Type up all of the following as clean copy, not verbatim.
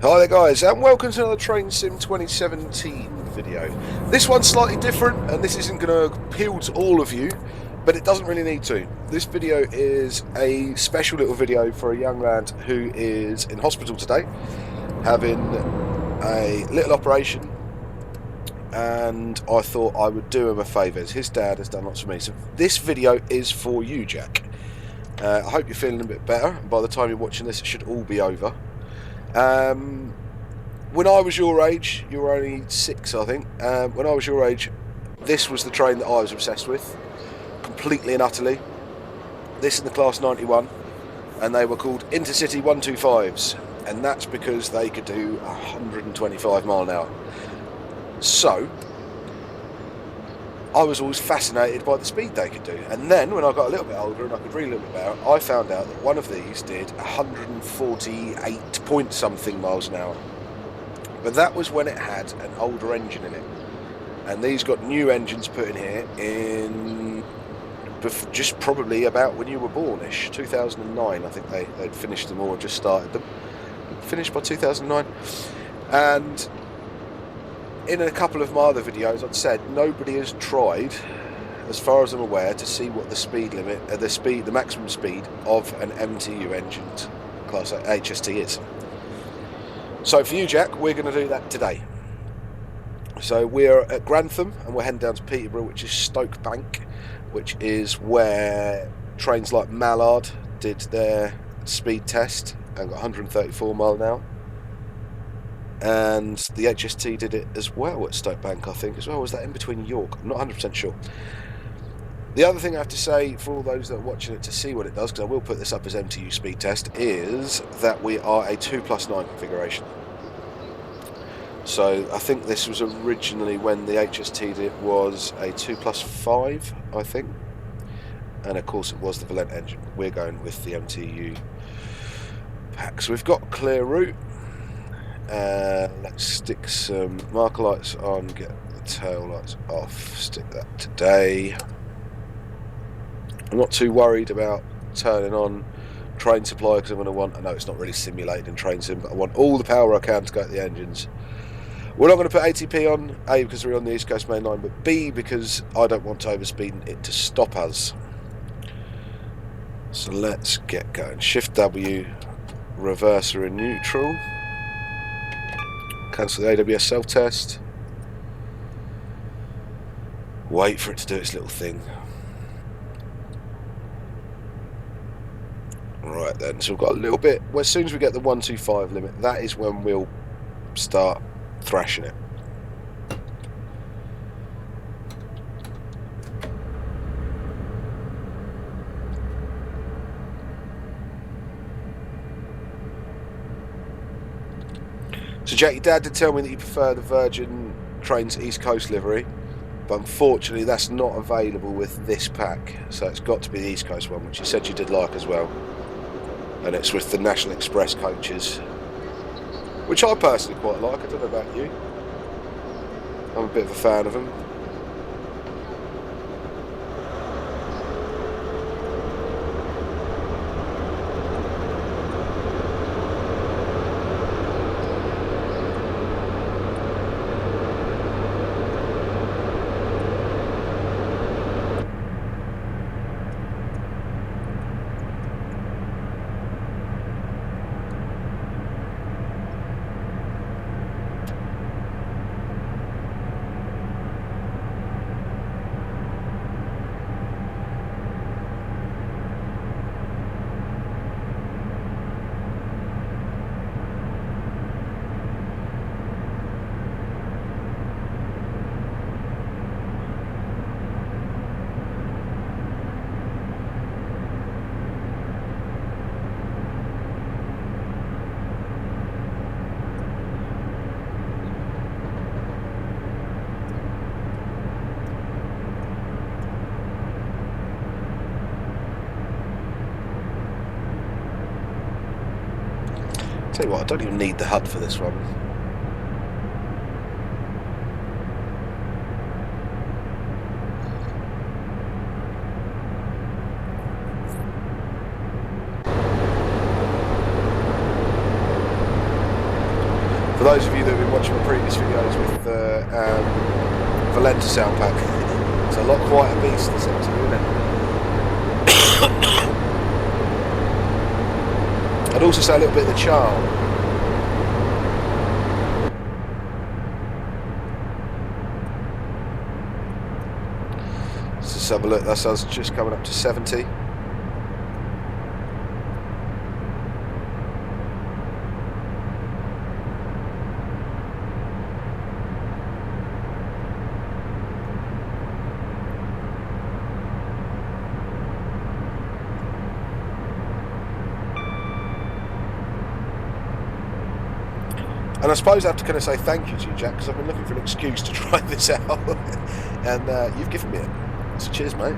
Hi there guys, and welcome to another Train Sim 2017 video. This one's slightly different, and this isn't going to appeal to all of you, but it doesn't really need to. This video is a special little video for a young lad who is in hospital today, having a little operation, and I thought I would do him a favour, as his dad has done lots for me. So this video is for you, Jack. I hope you're feeling a bit better, and by the time you're watching this it should all be over. When I was your age, you were only 6 I think, when I was your age, this was the train that I was obsessed with, completely and utterly. This in the Class 91, and they were called Intercity 125s, and that's because they could do 125 mile an hour. So, I was always fascinated by the speed they could do, and then when I got a little bit older and I could read a little bit better, I found out that one of these did 148 point something miles an hour. But that was when it had an older engine in it, and these got new engines put in here in just probably about when you were born-ish, 2009 I think they'd finished them or just started them, finished by 2009. And in a couple of my other videos I'd said nobody has tried, as far as I'm aware, to see what the speed limit, the maximum speed of an MTU engined Class HST is. So for you, Jack, we're going to do that today. So we're at Grantham and we're heading down to Peterborough, which is Stoke Bank, which is where trains like Mallard did their speed test and got 134 mile an hour. And the HST did it as well at Stoke Bank, I think, as well. Was that in between York? I'm not 100% sure. The other thing I have to say, for all those that are watching it to see what it does, because I will put this up as MTU speed test, is that we are a 2+9 configuration. So I think this was originally, when the HST did it, was a 2+5, I think. And of course it was the Valent engine. We're going with the MTU pack. So we've got a clear route. Let's stick some marker lights on, get the tail lights off, stick that today. I'm not too worried about turning on train supply, because I'm going to want, I know it's not really simulated in train sim, but I want all the power I can to go to the engines. We're not going to put ATP on, A, because we're on the East Coast Main Line, but B, because I don't want to overspeed it to stop us. So let's get going. Shift W, reverser in neutral, cancel the AWS self-test, wait for it to do its little thing. Right then, so we've got a little bit, well, as soon as we get the 125 limit, that is when we'll start thrashing it. So Jack, your dad did tell me that you prefer the Virgin Trains East Coast livery, but unfortunately that's not available with this pack, so it's got to be the East Coast one, which you said you did like as well. And it's with the National Express coaches, which I personally quite like. I don't know about you. I'm a bit of a fan of them. Tell you what, I don't even need the HUD for this one. For those of you that have been watching my previous videos with Valenta sound pack, it's a lot quieter beast this MTU, isn't it? I'd also say a little bit of the charm. Let's just have a look. That's us just coming up to 70. And I suppose I have to kind of say thank you to you, Jack, because I've been looking for an excuse to try this out, and you've given me it. So cheers, mate.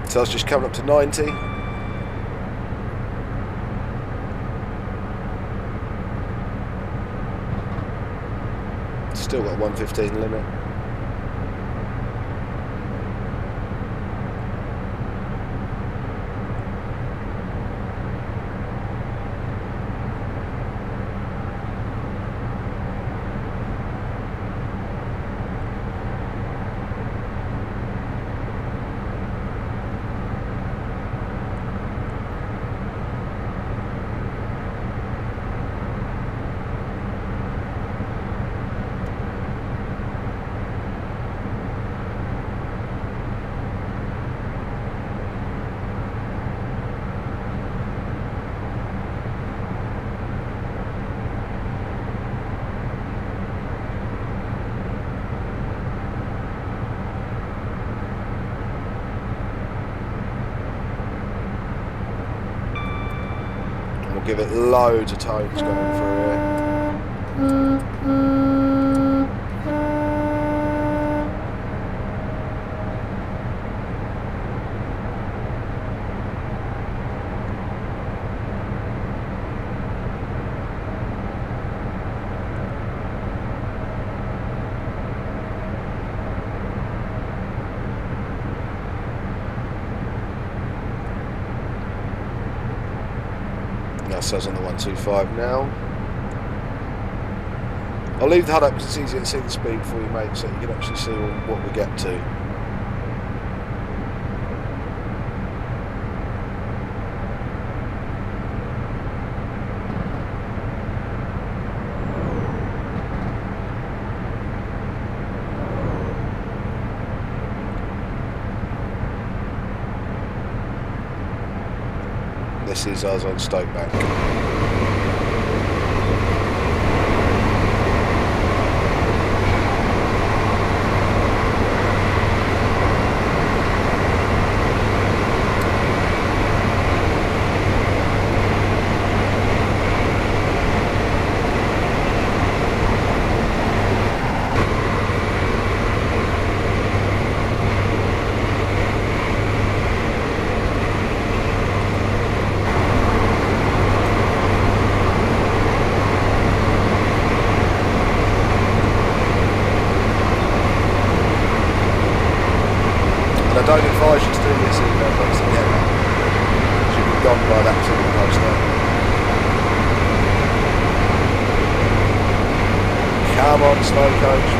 So I was just coming up to 90. Still got 115 limit. Give it loads of tones going through here. Ourselves on the 125 now. I'll leave the HUD up because it's easier to see the speed for you, mate, so you can actually see what we get to. This is us on Stoke Bank. I don't advise you to do this in the place again. You'll be gone by that particular poster. Come on, slow coach.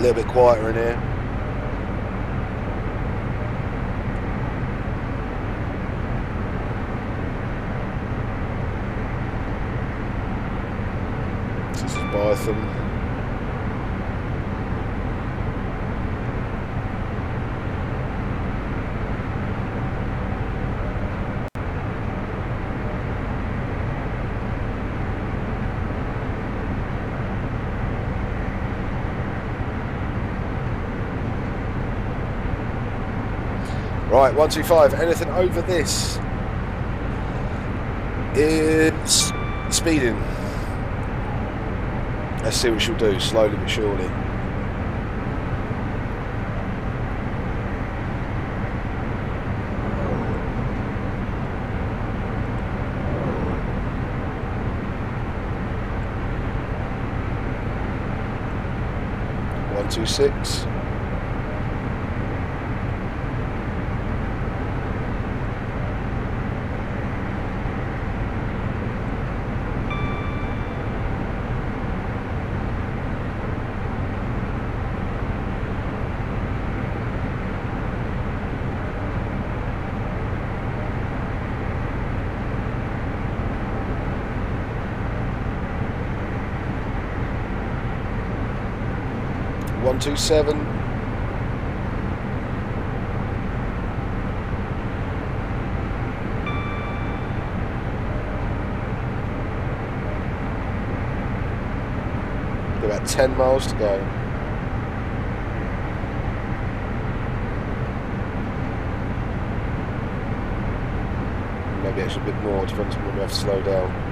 little bit quieter in here. This is Bytham. Right, 125. Anything over this is speeding. Let's see what she'll do, slowly but surely. One, 2, 6. One, 2, 7. About 10 miles to go. Maybe actually a bit more, depends on when we have to slow down.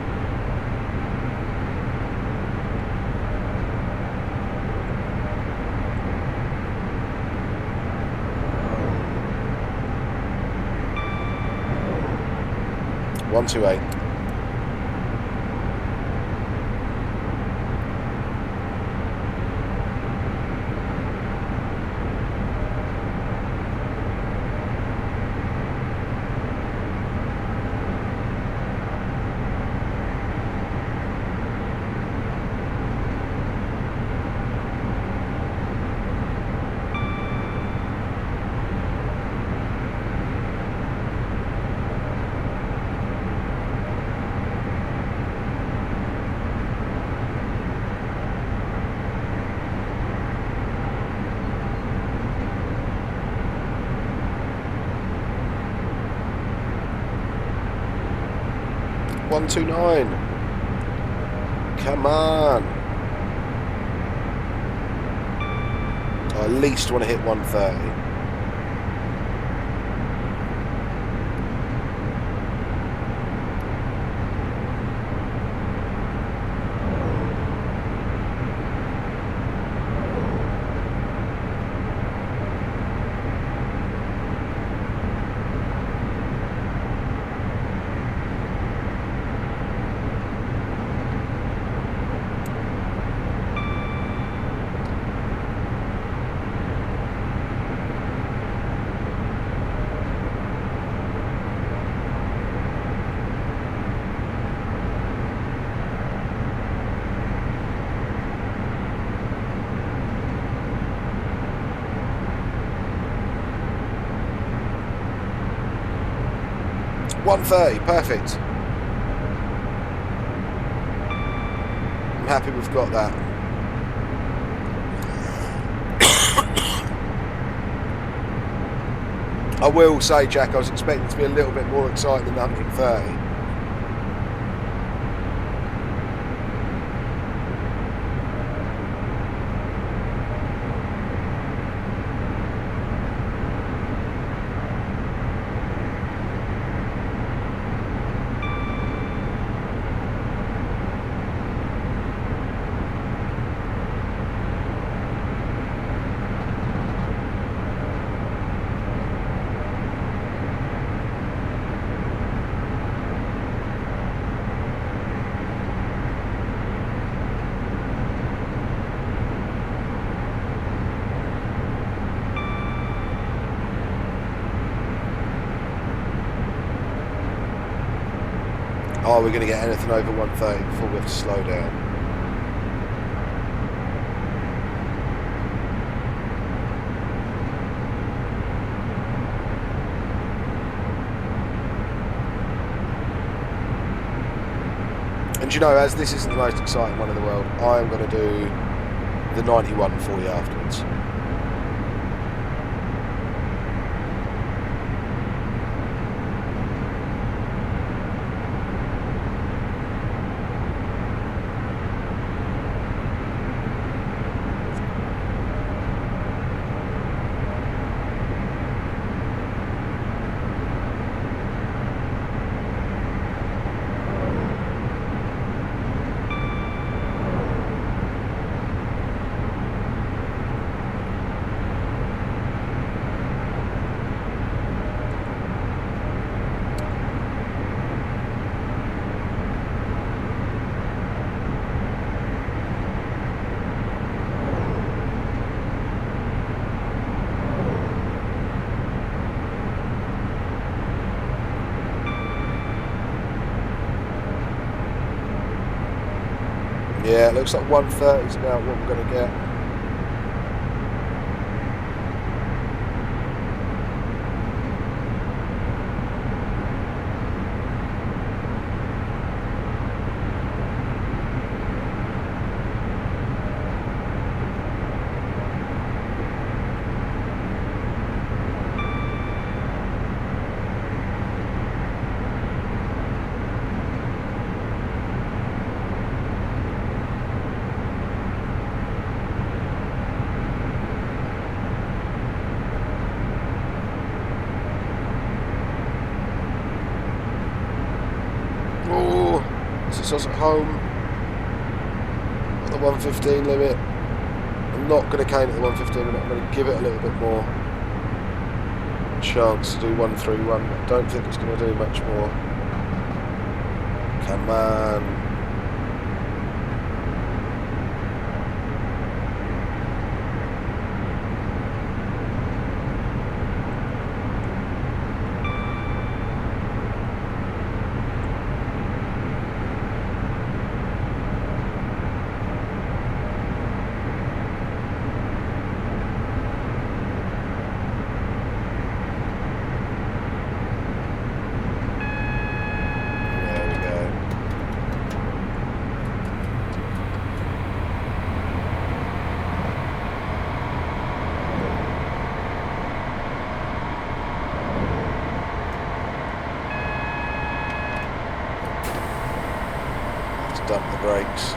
One, 2, 8. One, 2, 9. Come on. I at least want to hit 130. $130, perfect. I'm happy we've got that. I will say, Jack, I was expecting to be a little bit more exciting than 130. Are we going to get anything over 130 before we have to slow down? you know, as this isn't the most exciting one in the world, I am going to do the 91 for you afterwards. Yeah, it looks like 130 is about what we're going to get. This is us at home at the 115 limit. I'm not going to cane at the 115 limit. I'm going to give it a little bit more chance to do 131. I don't think it's going to do much more. Come on. Dump the brakes.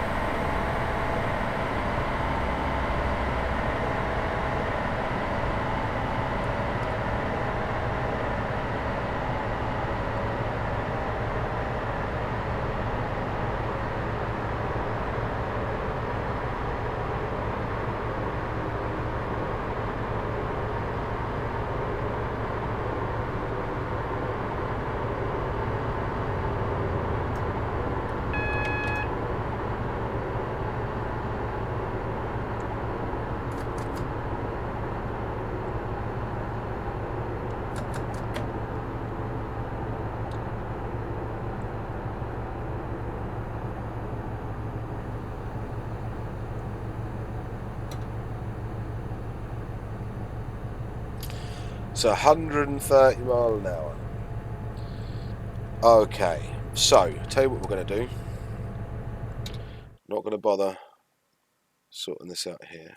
So 130 mile an hour. Okay, so tell you what we're going to do. Not going to bother sorting this out here.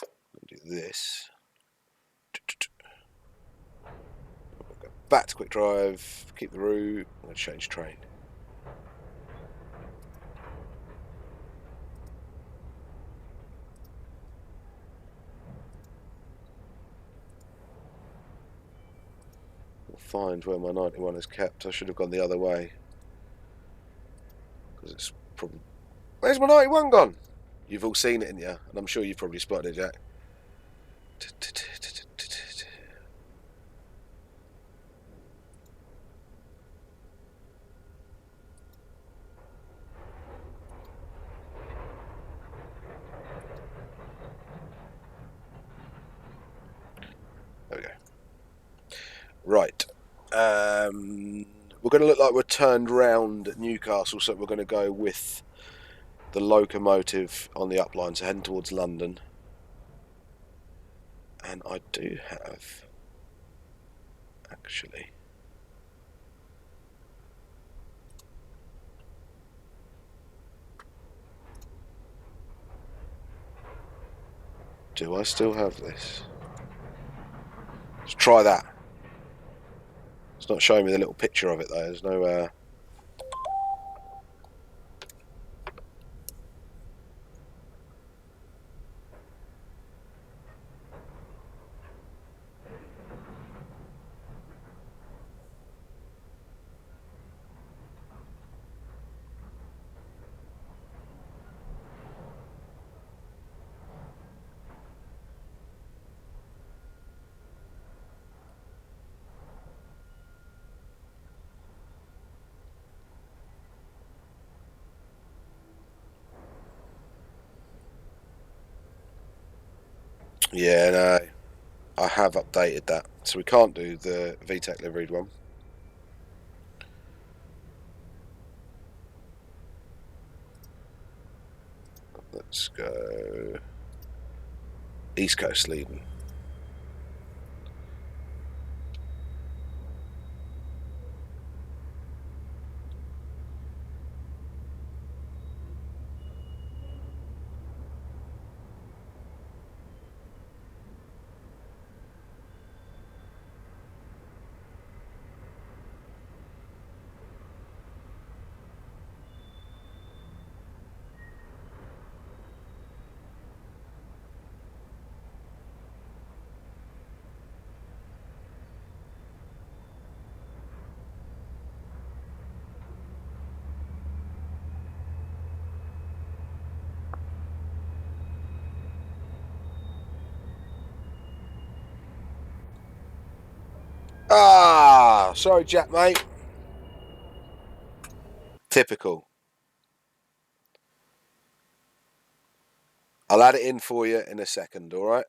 I'm going to do this. Go back to quick drive. Keep the route. I'm going to change train. I'll find where my 91 is kept. I should have gone the other way. Because it's probably... Where's my 91 gone? You've all seen it, in you, and I'm sure you've probably spotted it, Jack. There we go. Right. We're going to look like we're turned round at Newcastle, so we're going to go with the locomotive on the up line, so heading towards London. And I do have, actually, Do I still have this? Let's try that. It's not showing me the little picture of it though. There's no. Yeah, no. I have updated that. So we can't do the VTEC liveried one. Let's go East Coast leading. Ah, sorry, Jack, mate. Typical. I'll add it in for you in a second, all right?